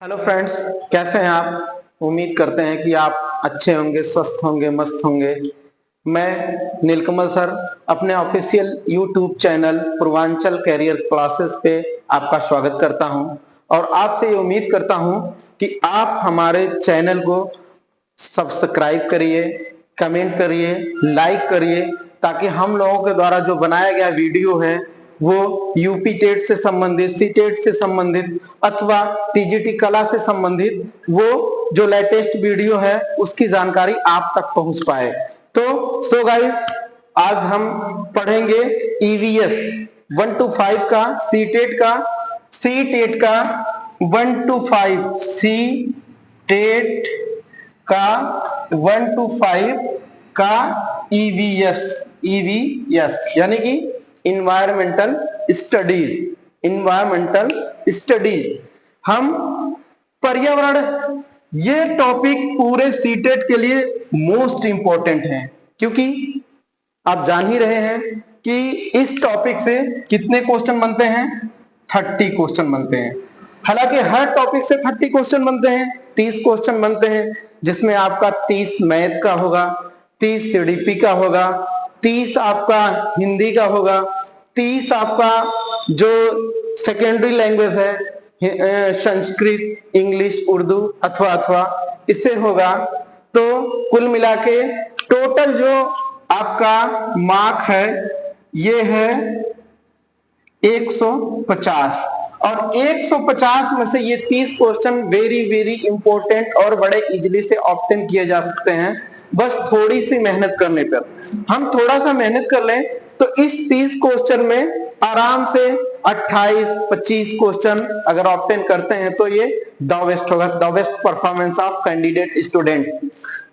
Hello friends, कैसे हैं आप। उम्मीद करते हैं कि आप अच्छे होंगे, स्वस्थ होंगे, मस्त होंगे। मैं नीलकमल सर अपने official YouTube channel Purvanchal career classes पे आपका स्वागत करता हूं और आपसे ये उम्मीद करता हूं कि आप हमारे चैनल को सब्सक्राइब करिए, कमेंट करिए, लाइक करिए, ताकि हम लोगों के द्वारा जो बनाया गया वीडियो है वो यूपी टेट से संबंधित, सी टेट से संबंधित अथवा टीजीटी कला से संबंधित वो जो लेटेस्ट वीडियो है उसकी जानकारी आप तक पहुंच पाए। तो गाइस, आज हम पढ़ेंगे ईवीएस 1 to 5 का, सी टेट का 1 to 5, सी टेट का 1 to 5 का ईवीएस यानी कि इन्वायरमेंटल स्टडीज। हम पर्यावरण, ये टॉपिक पूरे सीटेट के लिए मोस्ट इंपॉर्टेंट है, क्योंकि आप जान ही रहे हैं कि इस टॉपिक से कितने क्वेश्चन बनते हैं। 30 क्वेश्चन बनते हैं। हालांकि हर टॉपिक से 30 क्वेश्चन बनते हैं, 30 क्वेश्चन बनते हैं, जिसमें आपका 30 मैथ का होगा, 30 सीडीपी का होगा, 30 आपका हिंदी का होगा, 30 आपका जो सेकेंडरी लैंग्वेज है संस्कृत, इंग्लिश, उर्दू अथवा इससे होगा। तो कुल मिला के टोटल जो आपका मार्क है ये है 150, और 150 में से ये 30 क्वेश्चन वेरी इंपॉर्टेंट और बड़े इजीली से ऑब्टेन किए जा सकते हैं, बस थोड़ी सी मेहनत करने पर। हम थोड़ा सा मेहनत कर लें तो इस 30 क्वेश्चन में आराम से 28-25 क्वेश्चन अगर ऑब्टेन करते हैं तो ये द बेस्ट होगा, the best performance of candidate student.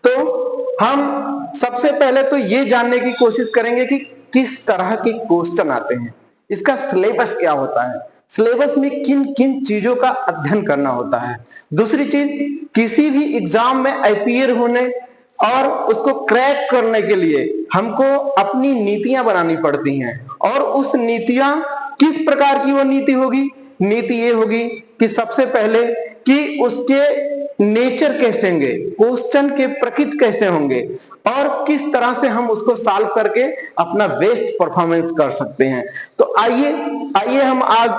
तो हम सबसे पहले तो ये जानने की कोशिश करेंगे कि किस तरह के क्वेश्चन आते हैं, इसका सिलेबस क्या होता है, सिलेबस में किन किन चीजों का अध्ययन करना होता है। दूसरी चीज, किसी भी एग्जाम में अपीयर होने और उसको क्रैक करने के लिए हमको अपनी नीतियां बनानी पड़ती हैं, और उस नीतियां किस प्रकार की वो नीति होगी। नीति ये होगी कि सबसे पहले कि उसके नेचर कैसे होंगे, क्वेश्चन के प्रकृति कैसे होंगे, और किस तरह से हम उसको सॉल्व करके अपना बेस्ट परफॉर्मेंस कर सकते हैं। तो आइए हम आज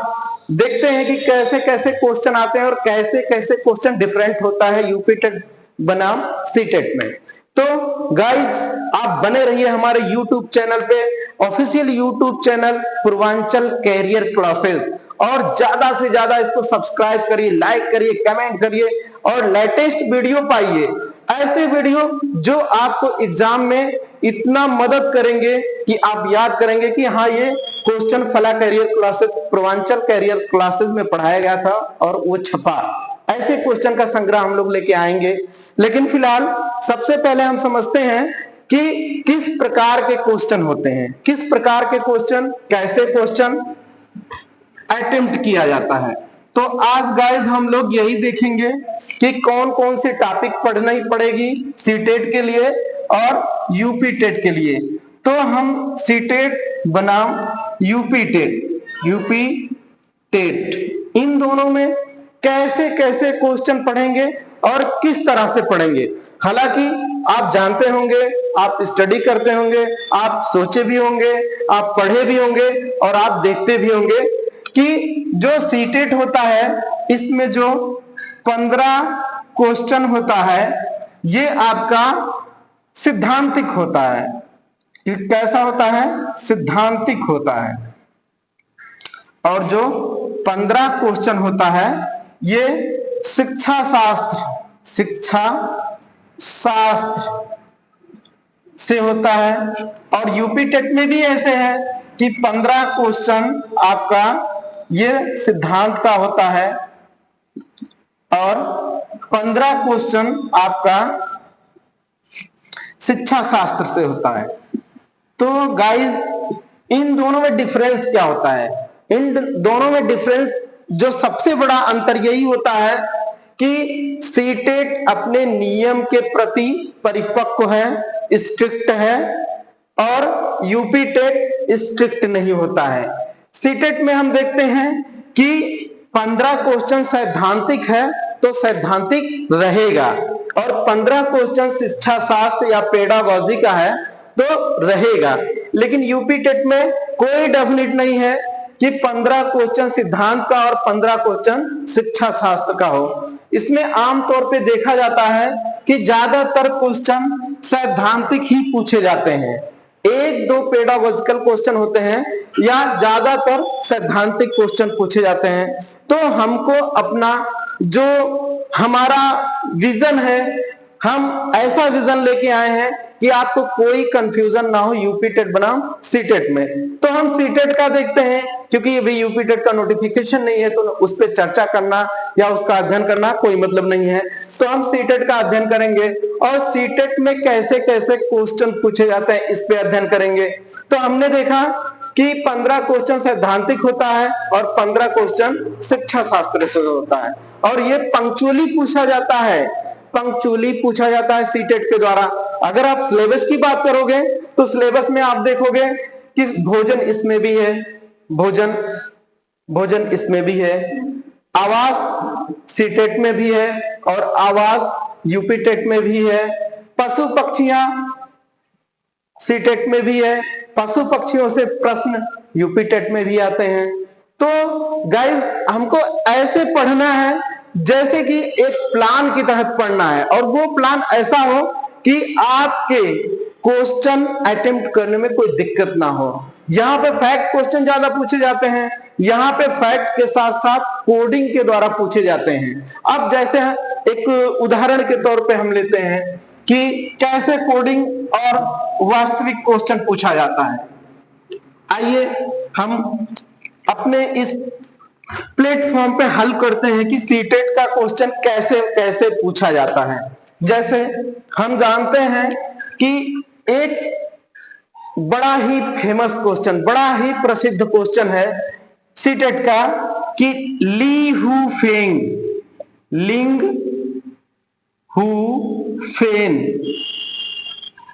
देखते हैं कि कैसे कैसे क्वेश्चन आते हैं और कैसे कैसे क्वेश्चन डिफरेंट होता है यूपी टेट बनाम सी टेट में। तो गाइस, आप बने रहिए हमारे YouTube चैनल पे, official YouTube channel Purvanchal career classes, और ज्यादा से ज्यादा इसको सब्सक्राइब करिए, लाइक करिए, कमेंट करिए और लेटेस्ट वीडियो पाइए, ऐसे वीडियो जो आपको एग्जाम में इतना मदद करेंगे कि आप याद करेंगे कि हाँ, ये क्वेश्चन फला career classes, Purvanchal career classes में पढ़ाया गया था और वो छपा। ऐसे क्वेश्चन का संग्रह हम लोग लेके आएंगे। लेकिन फिलहाल सबसे पहले हम समझते हैं कि किस प्रकार के क्वेश्चन होते हैं, किस प्रकार के क्वेश्चन, कैसे क्वेश्चन अटेम्प्ट किया जाता है। तो आज गाइस हम लोग यही देखेंगे कि कौन कौन से टॉपिक पढ़ना ही पड़ेगी सीटेट के लिए और यूपी टेट के लिए। तो हम सीटेट बनाम यूपी टेट इन दोनों में कैसे कैसे क्वेश्चन पढ़ेंगे और किस तरह से पढ़ेंगे। हालांकि आप जानते होंगे, आप स्टडी करते होंगे, आप सोचे भी होंगे, आप पढ़े भी होंगे और आप देखते भी होंगे कि जो सीटेट होता है इसमें जो 15 क्वेश्चन होता है ये आपका सिद्धांतिक होता है। कि कैसा होता है? सिद्धांतिक होता है। और जो 15 क्वेश्चन होता है ये शिक्षा शास्त्र से होता है। और यूपी टेट में भी ऐसे है कि 15 क्वेश्चन आपका ये सिद्धांत का होता है और 15 क्वेश्चन आपका शिक्षा शास्त्र से होता है। तो गाइस, इन दोनों में डिफरेंस क्या होता है? इन दोनों में डिफरेंस, जो सबसे बड़ा अंतर यही होता है कि सीटेट अपने नियम के प्रति परिपक्व है, स्ट्रिक्ट है, और यूपी टेट स्ट्रिक्ट नहीं होता है। सीटेट में हम देखते हैं कि 15 क्वेश्चन सैद्धांतिक है तो सैद्धांतिक रहेगा, और 15 क्वेश्चन शिक्षा शास्त्र या पेडागॉजी का है तो रहेगा। लेकिन यूपी टेट में कोई डेफिनेट नहीं है कि 15 क्वेश्चन सिद्धांत का और 15 क्वेश्चन शिक्षा शास्त्र का हो। इसमें आमतौर पे देखा जाता है कि ज्यादातर क्वेश्चन सैद्धांतिक ही पूछे जाते हैं, एक दो पेडागॉजिकल क्वेश्चन होते हैं या ज्यादातर सैद्धांतिक क्वेश्चन पूछे जाते हैं। तो हमको अपना जो हमारा विजन है, हम ऐसा विजन लेके आए हैं कि आपको कोई कंफ्यूजन ना हो यूपी टेट बनाम सीटेट में। तो हम सीटेट का देखते हैं, क्योंकि अभी यूपी टेट का नोटिफिकेशन नहीं है तो उस पर चर्चा करना या उसका अध्ययन करना कोई मतलब नहीं है। तो हम सीटेट का अध्ययन करेंगे और सीटेट में कैसे कैसे क्वेश्चन पूछे जाते हैं इस पे अध्ययन करेंगे। तो हमने देखा कि 15 क्वेश्चन सैद्धांतिक होता है और 15 क्वेश्चन शिक्षा शास्त्र से होता है, और ये पंक्चुअली पूछा जाता है, पंक्चुअली पूछा जाता है सीटेट के द्वारा। अगर आप सिलेबस की बात करोगे तो सिलेबस में आप देखोगे कि भोजन इसमें भी है, भोजन इसमें भी है, आवास सीटेट में भी है और आवास यूपी टेट में भी है, पशु पक्षियां सीटेट में भी है, पशु पक्षियों से प्रश्न यूपी टेट में भी आते हैं। तो गाइस हमको ऐसे पढ़ना है जैसे कि एक प्लान की तहत पढ़ना है, और वो प्लान ऐसा हो कि आपके क्वेश्चन अटेम्प्ट करने में कोई दिक्कत ना हो। यहाँ पे फैक्ट क्वेश्चन ज्यादा पूछे जाते हैं, यहाँ पे फैक्ट के साथ साथ कोडिंग के द्वारा पूछे जाते हैं। अब जैसे एक उदाहरण के तौर पे हम लेते हैं कि कैसे कोडिंग और वास्तविक क्वेश्चन पूछा जाता है। आइए हम अपने इस प्लेटफॉर्म पे हल करते हैं कि सीटेट का क्वेश्चन कैसे कैसे पूछा जाता है। जैसे हम जानते हैं कि एक बड़ा ही फेमस क्वेश्चन, बड़ा ही प्रसिद्ध क्वेश्चन है सीटेट का कि ली हु फेंग, लिंग हु फेन।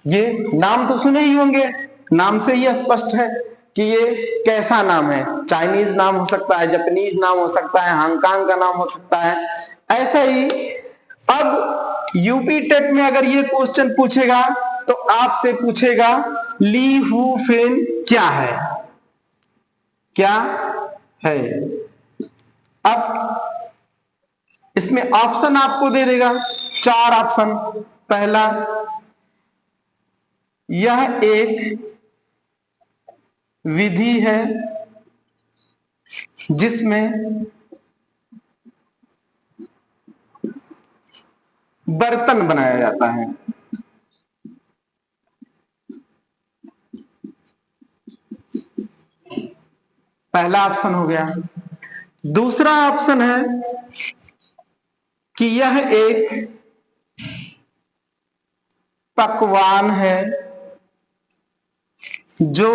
ये नाम तो सुने ही होंगे, नाम से ही स्पष्ट है कि ये कैसा नाम है। चाइनीज नाम हो सकता है, जापानीज नाम हो सकता है, हांगकांग का नाम हो सकता है, ऐसा ही। अब यूपी टेट में अगर ये क्वेश्चन पूछेगा तो आपसे पूछेगा ली हु फेन क्या है, क्या है। अब इसमें ऑप्शन आपको दे देगा, 4 ऑप्शन। पहला, यह एक विधि है जिसमें बर्तन बनाया जाता है। पहला ऑप्शन हो गया। दूसरा ऑप्शन है कि यह एक पकवान है जो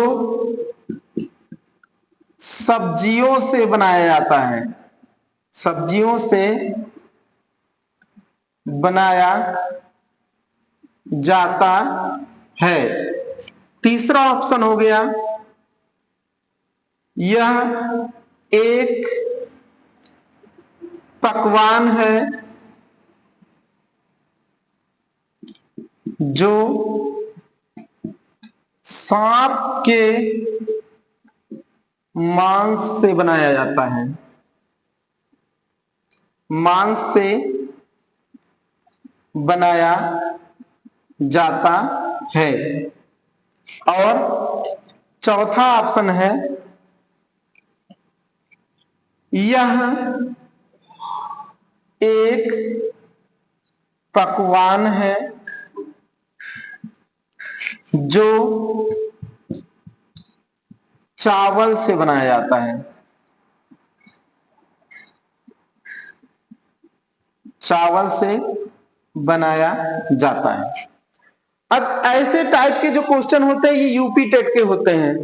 सब्जियों से बनाया जाता है, सब्जियों से बनाया जाता है। तीसरा ऑप्शन हो गया, यह एक पकवान है जो सांप के मांस से बनाया जाता है, मांस से बनाया जाता है। और चौथा ऑप्शन है, यह एक पकवान है जो चावल से बनाया जाता है, चावल से बनाया जाता है। अब ऐसे टाइप के जो क्वेश्चन होते हैं ये यूपी टेट के होते हैं।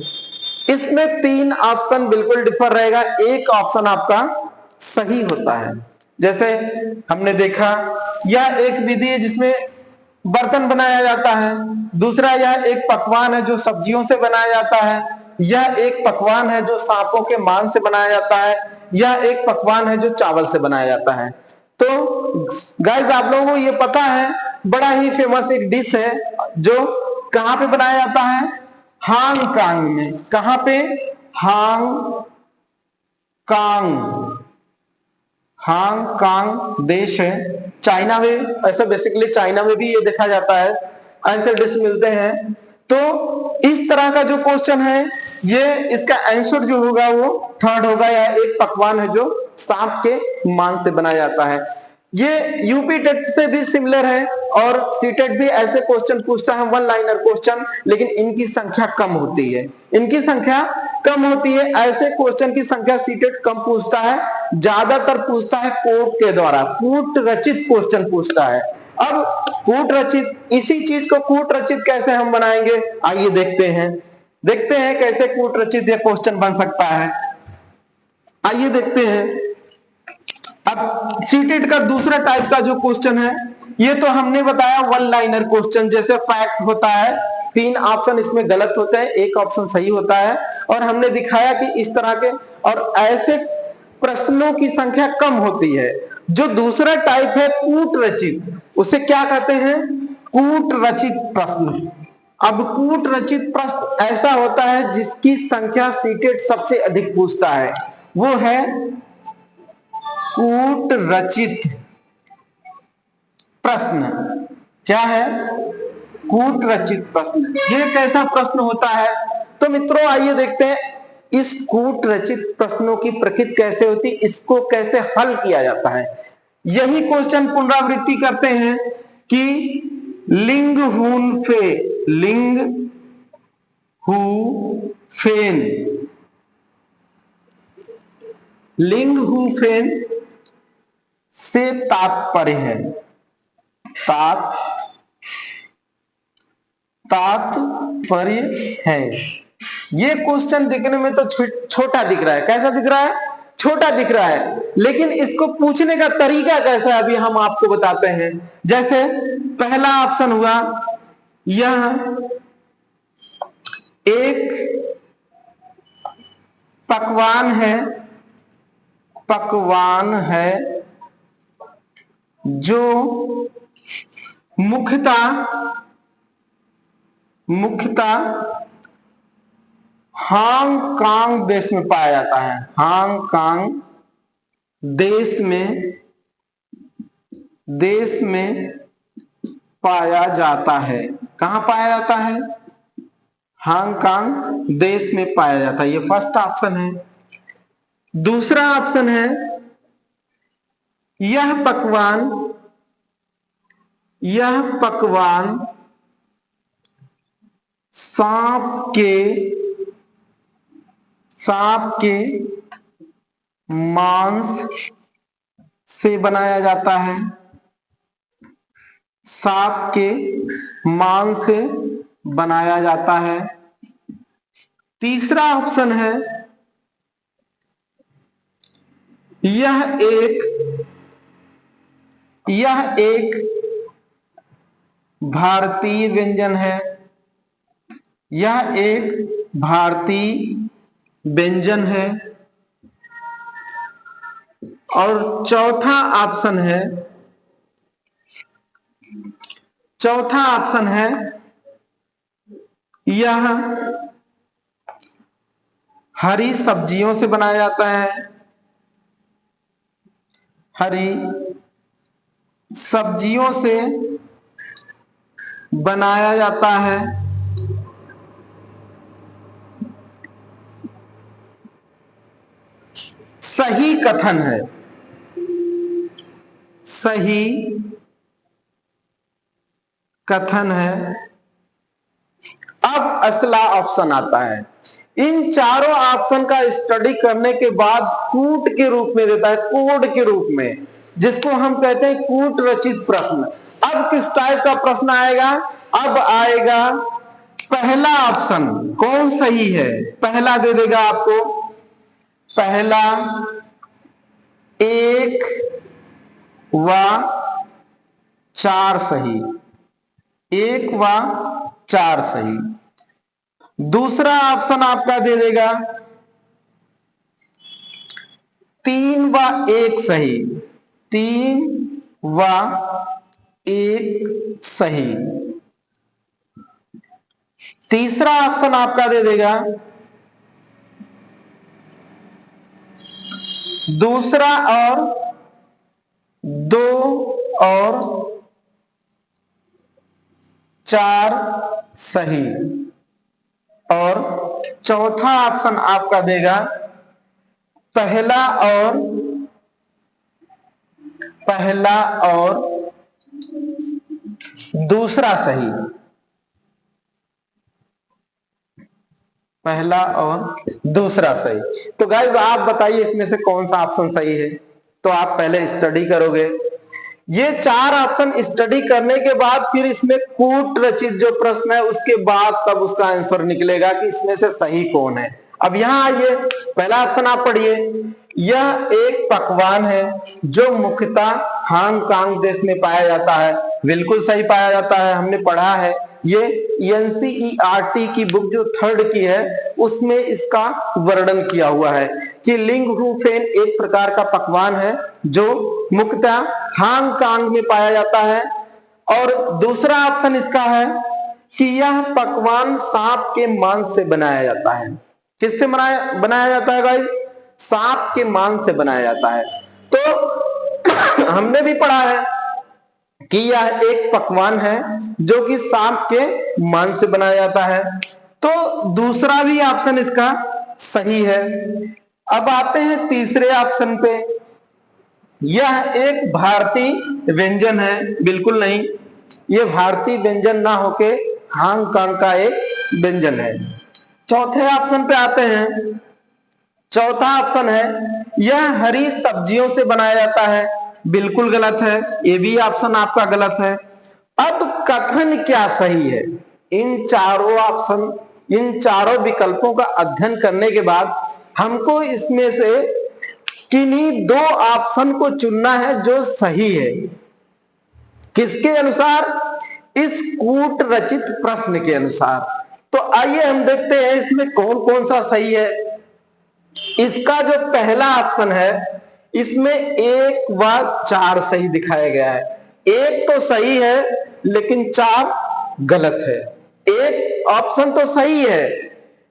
इसमें 3 ऑप्शन बिल्कुल डिफर रहेगा, एक ऑप्शन आपका सही होता है। जैसे हमने देखा, यह एक विधि है जिसमें बर्तन बनाया जाता है। दूसरा, यह एक पकवान है जो सब्जियों से बनाया जाता है। यह एक पकवान है जो सांपों के मांस से बनाया जाता है। यह एक पकवान है जो चावल से बनाया जाता है। तो गाइस आप लोगों को ये पता है, बड़ा ही फेमस एक डिश है जो कहां पे बनाया जाता है, हांगकांग में। कहां पे? हांगकांग। हांगकांग देश है, चाइना में। ऐसा बेसिकली चाइना में भी ये देखा जाता है, ऐसे डिश मिलते हैं। तो इस तरह का जो क्वेश्चन है, ये इसका आंसर जो होगा वो थर्ड होगा, या एक पकवान है जो सांप के मांस से बनाया जाता है। ये यूपी टेट से भी सिमिलर है, और सीटेट भी ऐसे क्वेश्चन पूछता है, वन लाइनर क्वेश्चन, लेकिन इनकी संख्या कम होती है। इनकी संख्या कम होती है, ऐसे क्वेश्चन की संख्या सीटेट कम पूछता है, ज्यादातर पूछता है कोर्ट के द्वारा, कूट रचित क्वेश्चन पूछता है। अब कूट रचित, इसी चीज को कूट रचित कैसे हम बनाएंगे, आइए देखते हैं। देखते हैं कैसे कूट रचित ये क्वेश्चन बन सकता है, आइए देखते हैं। अब सीटेट का दूसरा टाइप का जो क्वेश्चन है, ये तो हमने बताया वन लाइनर क्वेश्चन, जैसे फैक्ट होता है, 3 ऑप्शन इसमें गलत होते हैं, 1 ऑप्शन सही होता है, और हमने दिखाया कि इस तरह के और ऐसे प्रश्नों की संख्या कम होती है। जो दूसरा टाइप है कूट रचित, उसे क्या कहते हैं, कूट रचित प्रश्न। अब कूट रचित प्रश्न ऐसा होता है जिसकी संख्या सीटेट सबसे अधिक पूछता है, वो है कूट रचित प्रश्न। क्या है? कूट रचित प्रश्न। ये कैसा प्रश्न होता है? तो मित्रों आइए देखते हैं इस कूट रचित प्रश्नों की प्रकृति कैसे होती, इसको कैसे हल किया जाता है। यही क्वेश्चन पुनरावृत्ति करते हैं कि लिंग हून फे, लिंग हु फेन, लिंग हु फेन से तात्पर्य है, तात्पर्य है। ये क्वेश्चन दिखने में तो छोटा दिख रहा है, कैसा दिख रहा है, छोटा दिख रहा है, लेकिन इसको पूछने का तरीका कैसा है अभी हम आपको बताते हैं। जैसे पहला ऑप्शन हुआ, यह एक पकवान है, पकवान है जो मुख्यतः हांगकांग देश में पाया जाता है। हांगकांग देश में पाया जाता है। कहां पाया जाता है? हांगकांग देश में पाया जाता है। ये फर्स्ट ऑप्शन है। दूसरा ऑप्शन है, यह पकवान सांप के मांस से बनाया जाता है, सांप के मांस से बनाया जाता है। तीसरा ऑप्शन है, यह एक भारतीय व्यंजन है, यह एक भारतीय व्यंजन है। और चौथा ऑप्शन है, यह हरी सब्जियों से बनाया जाता है, हरी सब्जियों से बनाया जाता है। सही कथन है, सही कथन है। अब असला ऑप्शन आता है। इन चारों ऑप्शन का स्टडी करने के बाद कूट के रूप में देता है, कोड के रूप में, जिसको हम कहते हैं कूट रचित प्रश्न। अब किस टाइप का प्रश्न आएगा? अब आएगा पहला ऑप्शन कौन सही है, पहला दे देगा आपको, पहला 1 व 4 सही, 1 व 4 सही। दूसरा ऑप्शन आपका दे देगा 3 व 1 सही, 3 व 1 सही। तीसरा ऑप्शन आपका दे देगा दूसरा और 2 और 4 सही। और चौथा ऑप्शन आपका देगा पहला और दूसरा सही। पहला और दूसरा सही। तो गाइस आप बताइए इसमें से कौन सा ऑप्शन सही है। तो आप पहले स्टडी करोगे, ये 4 ऑप्शन स्टडी करने के बाद फिर इसमें कूट रचित जो प्रश्न है उसके बाद तब उसका आंसर निकलेगा कि इसमें से सही कौन है। अब यहां आइए, पहला ऑप्शन आप पढ़िए, यह एक पकवान है जो मुख्यतः हांगकांग देश में पाया जाता है। बिल्कुल सही पाया जाता है, हमने पढ़ा है। ये एनसीईआरटी की बुक जो 3rd की है उसमें इसका वर्णन किया हुआ है कि लिंगहू फेन एक प्रकार का पकवान है जो मुख्यतः हांगकांग में पाया जाता है। और दूसरा ऑप्शन इसका है कि यह पकवान सांप के मांस से बनाया जाता है। किससे बनाया जाता है गाइस? सांप के मांस से बनाया जाता है। तो हमने भी पढ़ा है कि यह एक पकवान है जो कि सांप के मांस से बनाया जाता है। तो दूसरा भी ऑप्शन इसका सही है। अब आते हैं तीसरे ऑप्शन पे, यह एक भारतीय व्यंजन है। बिल्कुल नहीं, यह भारतीय व्यंजन ना होके हांगकांग का एक व्यंजन है। चौथे ऑप्शन पे आते हैं, चौथा ऑप्शन है यह हरी सब्जियों से बनाया जाता है। बिल्कुल गलत है, ये भी ऑप्शन आपका गलत है। अब कथन क्या सही है? इन चारों विकल्पों का अध्ययन करने के बाद हमको इसमें से किन्हीं 2 ऑप्शन को चुनना है जो सही है। किसके अनुसार? इस कूट रचित प्रश्न के अनुसार। तो आइए हम देखते हैं इसमें कौन कौन सा सही है। इसका जो पहला ऑप्शन है इसमें 1 व 4 सही दिखाया गया है। 1 तो सही है लेकिन 4 गलत है। 1 ऑप्शन तो सही है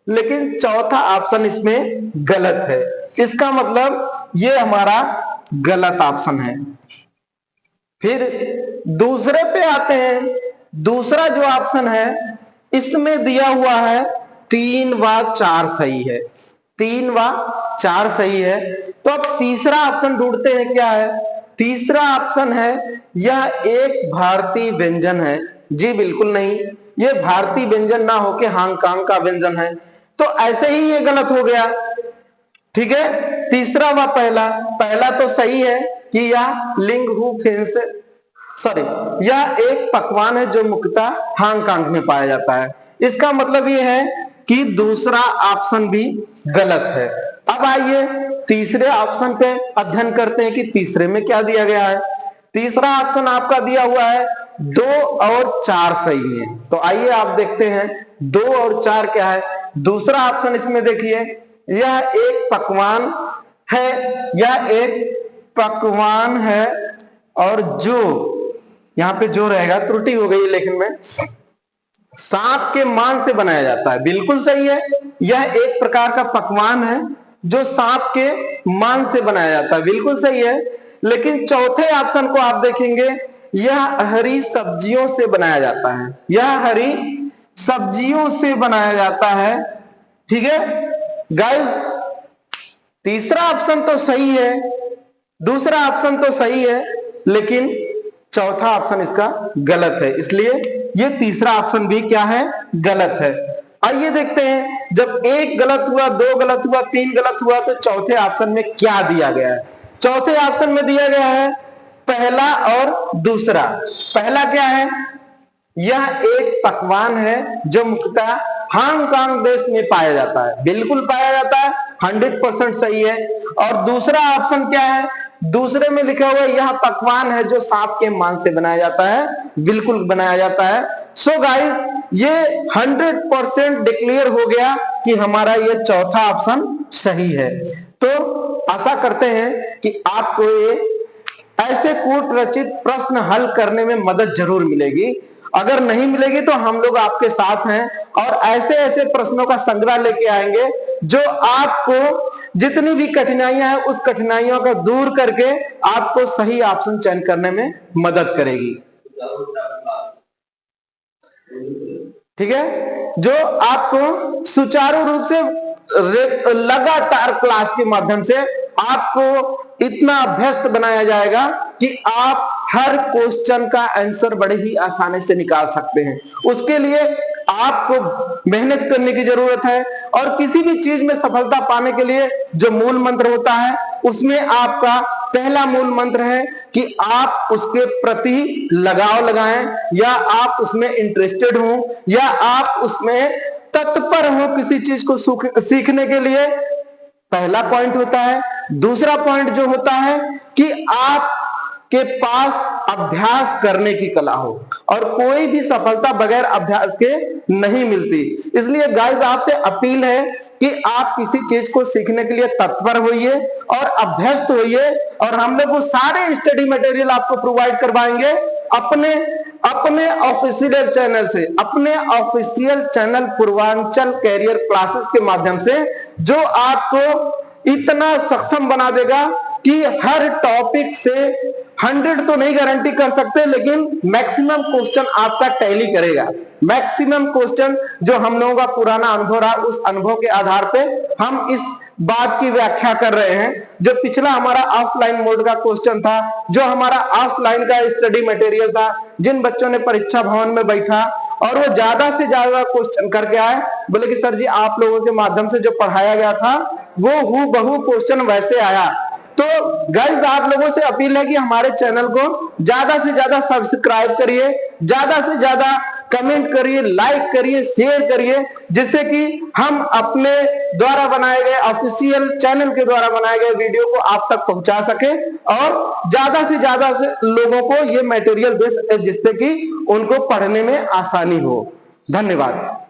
लेकिन चौथा ऑप्शन इसमें गलत है। इसका मतलब ये हमारा गलत ऑप्शन है। फिर दूसरे पे आते हैं, दूसरा जो ऑप्शन है इसमें दिया हुआ है 3 व 4 सही है। 3 व 4 सही है। तो अब तीसरा ऑप्शन ढूंढते हैं, क्या है? तीसरा ऑप्शन है यह एक भारतीय व्यंजन है। जी बिल्कुल नहीं, यह भारतीय व्यंजन ना होके हांगकांग का व्यंजन है। तो ऐसे ही ये गलत हो गया। ठीक है, तीसरा व पहला तो सही है कि यह लिंगहू फेन से यह एक पकवान है जो मुख्यतः हांगकांग में पाया जाता है। इसका मतलब यह है कि दूसरा ऑप्शन भी गलत है। अब आइए तीसरे ऑप्शन पे अध्ययन करते हैं कि तीसरे में क्या दिया गया है। तीसरा ऑप्शन आपका दिया हुआ है 2 और 4 सही है। तो आइए आप देखते हैं 2 और 4 क्या है। दूसरा ऑप्शन इसमें देखिए, यह एक पकवान है, यह एक पकवान है और जो यहां पे जो रहेगा, त्रुटि हो गई लेकिन में, सांप के मांस से बनाया जाता है। बिल्कुल सही है, यह एक प्रकार का पकवान है जो सांप के मांस से बनाया जाता है। बिल्कुल सही है। लेकिन चौथे ऑप्शन को आप देखेंगे, यह हरी सब्जियों से बनाया जाता है। यह हरी सब्जियों से बनाया जाता है। ठीक है गाइस, तीसरा ऑप्शन तो सही है, दूसरा ऑप्शन तो सही है, लेकिन चौथा ऑप्शन इसका गलत है। इसलिए ये तीसरा ऑप्शन भी क्या है? गलत है। आइए देखते हैं, जब 1 गलत हुआ, 2 गलत हुआ, 3 गलत हुआ, तो चौथे ऑप्शन में क्या दिया गया है? चौथे ऑप्शन में दिया गया है पहला और दूसरा। पहला क्या है? यह एक पकवान है जो मुख्यतः हांगकांग देश में पाया जाता है। बिल्कुल पाया जाता है, 100% सही है। और दूसरा ऑप्शन क्या है? दूसरे में लिखा हुआ यह पकवान है जो सांप के मांस से बनाया जाता है। बिल्कुल बनाया जाता है। सो गाइस, ये 100% डिक्लेयर हो गया कि हमारा ये चौथा ऑप्शन सही है। तो आशा करते हैं कि आपको ये ऐसे कूट रचित प्रश्न हल करने में मदद जरूर मिलेगी। अगर नहीं मिलेगी तो हम लोग आपके साथ हैं और ऐसे ऐसे प्रश्नों का संग्रह लेके आएंगे जो आपको जितनी भी कठिनाइयां हैं उस कठिनाइयों को दूर करके आपको सही ऑप्शन चयन करने में मदद करेगी। ठीक है, जो आपको सुचारू रूप से लगातार क्लास के माध्यम से आपको इतना अभ्यस्त बनाया जाएगा कि आप हर क्वेश्चन का आंसर बड़े ही आसानी से निकाल सकते हैं। उसके लिए आपको मेहनत करने की जरूरत है और किसी भी चीज में सफलता पाने के लिए जो मूल मंत्र होता है उसमें आपका पहला मूल मंत्र है कि आप उसके प्रति लगाव लगाएं, या आप उसमें इंटरेस्टेड हो, या आप उसमें तत्पर हो किसी चीज को सीखने के लिए। पहला पॉइंट होता है। दूसरा पॉइंट जो होता है कि आप के पास अभ्यास करने की कला हो, और कोई भी सफलता बगैर अभ्यास के नहीं मिलती। इसलिए गाइस आपसे अपील है कि आप किसी चीज को सीखने के लिए तत्पर होइए और अभ्यस्त होइए, और हम लोग वो सारे स्टडी मटेरियल आपको प्रोवाइड करवाएंगे अपने ऑफिशियल चैनल से, अपने official channel Purvanchal career classes के माध्यम से, जो आपको इतना सक्षम बना देगा कि हर टॉपिक से 100 तो नहीं गारंटी कर सकते, लेकिन मैक्सिमम क्वेश्चन आपका टैली करेगा। मैक्सिमम क्वेश्चन जो हम लोगों का पुराना अनुभव रहा, उस अनुभव के आधार पे हम इस बात की व्याख्या कर रहे हैं। जो पिछला हमारा ऑफलाइन मोड का क्वेश्चन था, जो हमारा ऑफलाइन का स्टडी मटेरियल था, जिन बच्चों ने परीक्षा भवन में बैठा और वो ज्यादा से ज्यादा क्वेश्चन करके आए, बोले कि सर जी आप लोगों के माध्यम से जो पढ़ाया गया था वो हूबहू क्वेश्चन वैसे आया। तो गाइस आप लोगों से अपील है कि हमारे चैनल को ज्यादा से ज्यादा सब्सक्राइब करिए, ज्यादा से ज्यादा कमेंट करिए, लाइक करिए, शेयर करिए, जिससे कि हम अपने द्वारा बनाए गए ऑफिशियल चैनल के द्वारा बनाए गए वीडियो को आप तक पहुंचा सके और ज्यादा से ज्यादा लोगों को ये मटेरियल दे सके, जिससे कि उनको पढ़ने में आसानी हो। धन्यवाद।